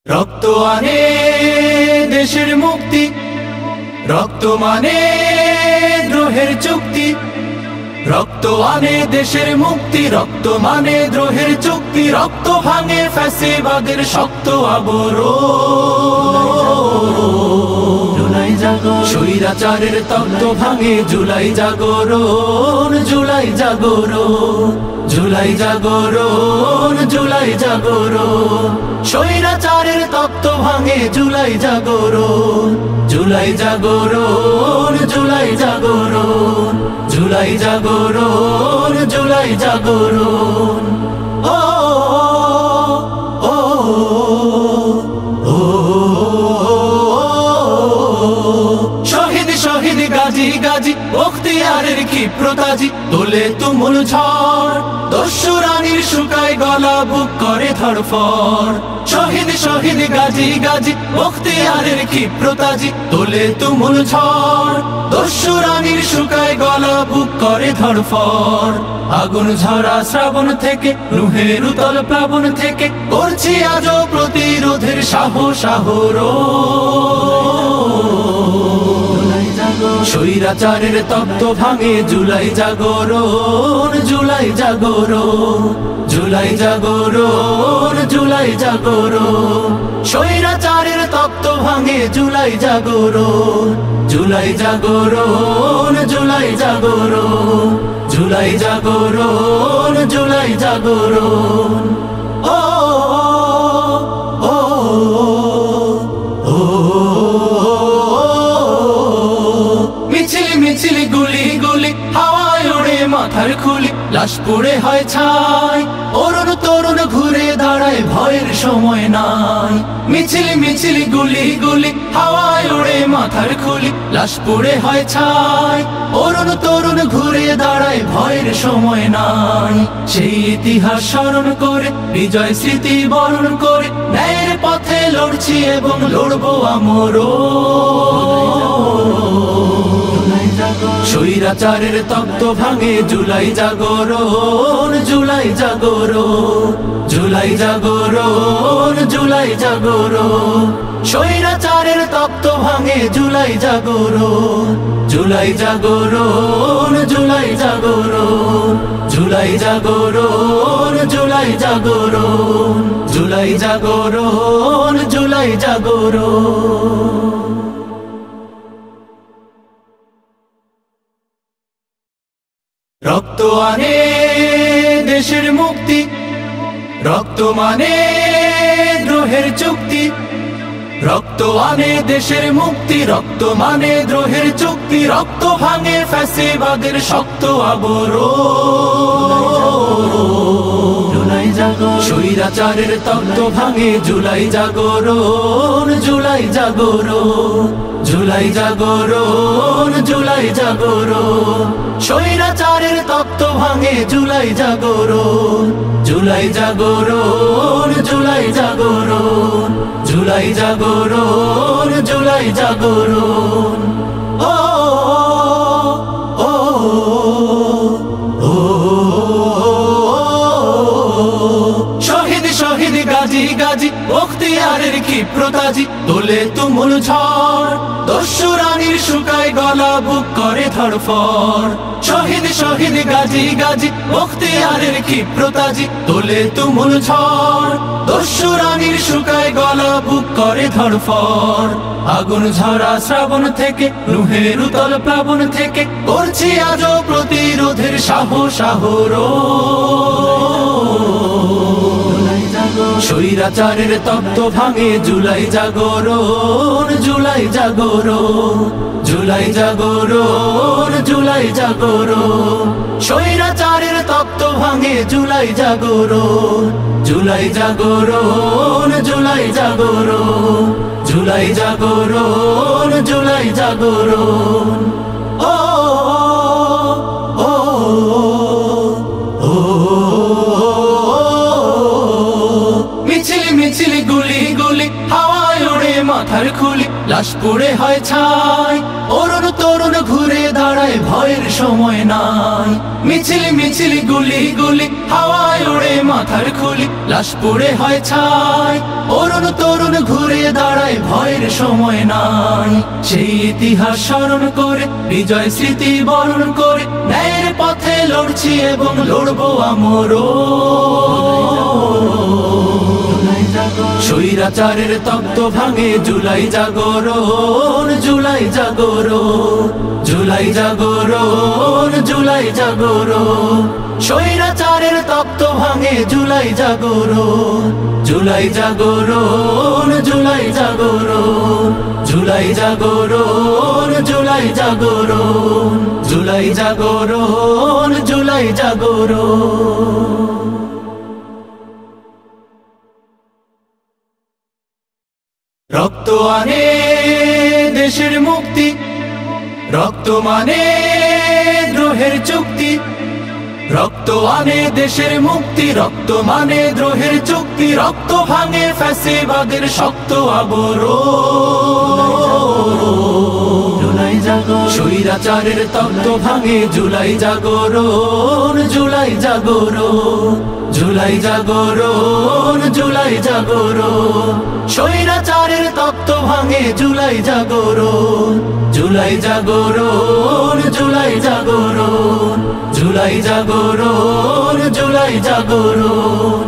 রক্ত আনে দেশের মুক্তি, রক্ত মানে দ্রোহের চুক্তি। রক্ত আনে দেশের মুক্তি, রক্ত মানে দ্রোহের চুক্তি। রক্ত ভাঙে ফ্যাসিবাদের শক্ত আবরণ। স্বৈরাচারের তত্ত্ব ভাঙে জুলাই জাগরণ, জুলাই জাগরণ, জুলাই জাগরণ, জুলাই জাগরণ। স্বৈরাচারের তত্ত্ব ভাঙে জুলাই জাগরণ, জুলাই জাগরণ, জুলাই জাগরণ, জুলাই জাগরণ, জুলাই জাগরণ। ও ও ও শহীদ শহীদ গাজী গাজী বখতিয়ারের ক্ষিপ্রতাজি তোলে তুমুল ঝড়। দস্যু রানীর শুকায় গলা, বুক করে ধড়ফড়। শহীদ শহীদ গাজী গাজী বখতিয়ারের ক্ষিপ্রতাজি তোলে তুমুল ঝড়। দস্যু রানীর শুকায় গলা, বুক করে ধড়ফড়। আগুন ঝরা শ্রাবণ থেকে, নুহের উতল প্লাবন থেকে করছি আজও প্রতিরোধের সাহস আহরণ। স্বৈরাচারের তত্ত্ব ভাঙে জুলাই জাগরণ, জুলাই জাগরণ, জুলাই জাগরণ, জুলাই জাগরণ। স্বৈরাচারের তত্ত্ব ভাঙে জুলাই জাগরণ, জুলাই জাগরণ, জুলাই জাগরণ, জুলাই জাগরণ, জুলাই জাগরণ। ও ও ও মিছিল মিছিল গুলি গুলি হাওয়ায় ওড়ে মাথার খুলি, লাশ পড়ে হয় ছাই। অরুণ তরুণ ঘুরে দাঁড়ায়, ভয়ের সময় নাই। মিছিল মিছিল গুলি গুলি হাওয়ায় ওড়ে মাথার খুলি, লাশ পড়ে হয় ছাই। অরুণ তরুণ ঘুরে দাঁড়ায়, ভয়ের সময় নাই। সেই ইতিহাস স্মরণ করে, বিজয় স্মৃতি বরণ করে ন্যায়ের পথে লড়ছি এবং লড়বো আমরও। স্বৈরাচারের তত্ত্ব ভাঙে জুলাই জাগরণ, জুলাই জাগরণ, জুলাই জাগরণ, জুলাই জাগরণ। স্বৈরাচারের তত্ত্ব ভাঙে জুলাই জাগরণ, জুলাই জাগরণ, জুলাই জাগরণ, জুলাই জাগরণ, জুলাই জাগরণ, জুলাই জাগরণ, জুলাই জাগরণ। রক্ত আনে দেশের মুক্তি, রক্ত মানে দ্রোহের চুক্তি। রক্ত আনে দেশের মুক্তি, রক্ত মানে দ্রোহের চুক্তি। রক্ত ভাঙে ফ্যাসিবাদের শক্ত আবরণ। স্বৈরাচারের তত্ত্ব ভাঙে জুলাই জাগরণ, জুলাই জাগরণ, জুলাই জাগরণ, জুলাই জাগরণ। স্বৈরাচারের তত্ত্ব ভাঙে জুলাই জাগরণ, জুলাই জাগরণ, জুলাই জাগরণ, জুলাই জাগরণ, জুলাই জাগরণ। ও ও ও শহীদ শহীদ গাজী গাজী বখতিয়ারের ক্ষিপ্রতাজি তোলে তুমুল ঝড়। দস্যু রানীর শুকায় গলা, বুক করে ধড়ফড়। শহীদ শহীদ গাজী গাজী বখতিয়ারের ক্ষিপ্রতাজি তোলে তুমুল ঝড়। দস্যু রানীর শুকায় গলা, বুক করে ধড়ফড়। আগুন ঝরা শ্রাবণ থেকে, নুহের উতল প্লাবন থেকে করছি আজও প্রতিরোধের সাহস আহরণ। স্বৈরাচারের তত্ত্ব ভাঙে জুলাই জাগরণ, জুলাই জাগরণ, জুলাই জাগরণ, জুলাই জাগরণ। স্বৈরাচারের তত্ত্ব ভাঙে জুলাই জাগরণ, জুলাই জাগরণ, জুলাই জাগরণ, জুলাই জাগরণ, জুলাই জাগরণ। ও ও ও মিছিল মিছিল গুলি গুলি মাথার খুলি লাশ পড়ে হয় ছাই। অরুণ তরুণ ঘুরে দাঁড়ায় দাঁড়ায় ভয়ের সময় নাই। মিছিল মিছিল গুলি গুলি হাওয়ায় ওড়ে মাথার খুলি, লাশ পুড়ে হয় ছাই। অরুণ তরুণ ঘুরে দাঁড়ায় ভয়ের সময় নাই। সেই ইতিহাস স্মরণ করে বিজয় স্মৃতি বরণ করে ন্যায়ের পথে লড়ছি এবং লড়বো আমরও। স্বৈরাচারের তপ্ত ভাঙে জুলাই জাগরণ, জুলাই জাগরণ, জুলাই জাগরণ, জুলাই জাগরণ। স্বৈরাচারের তপ্ত ভাঙে জুলাই জাগরণ, জুলাই জাগরণ, জুলাই জাগরণ, জুলাই জাগরণ, জুলাই জাগরণ, জুলাই জাগরণ, জুলাই জাগরণ। রক্ত আনে দেশের মুক্তি, রক্ত মানে দ্রোহের চুক্তি। রক্ত আনে দেশের মুক্তি, রক্ত মানে দ্রোহের চুক্তি। রক্ত ভাঙে ফ্যাসিবাদের শক্ত আবরণ। স্বৈরাচারের তপ্ত ভাঙে জুলাই জাগরণ, জুলাই জাগরণ, জুলাই জাগরণ, জুলাই জাগরণ। স্বৈরাচারের তপ্ত ভাঙে জুলাই জাগরণ, জুলাই জাগরণ, জুলাই জাগরণ, জুলাই জাগরণ, জুলাই জাগরণ।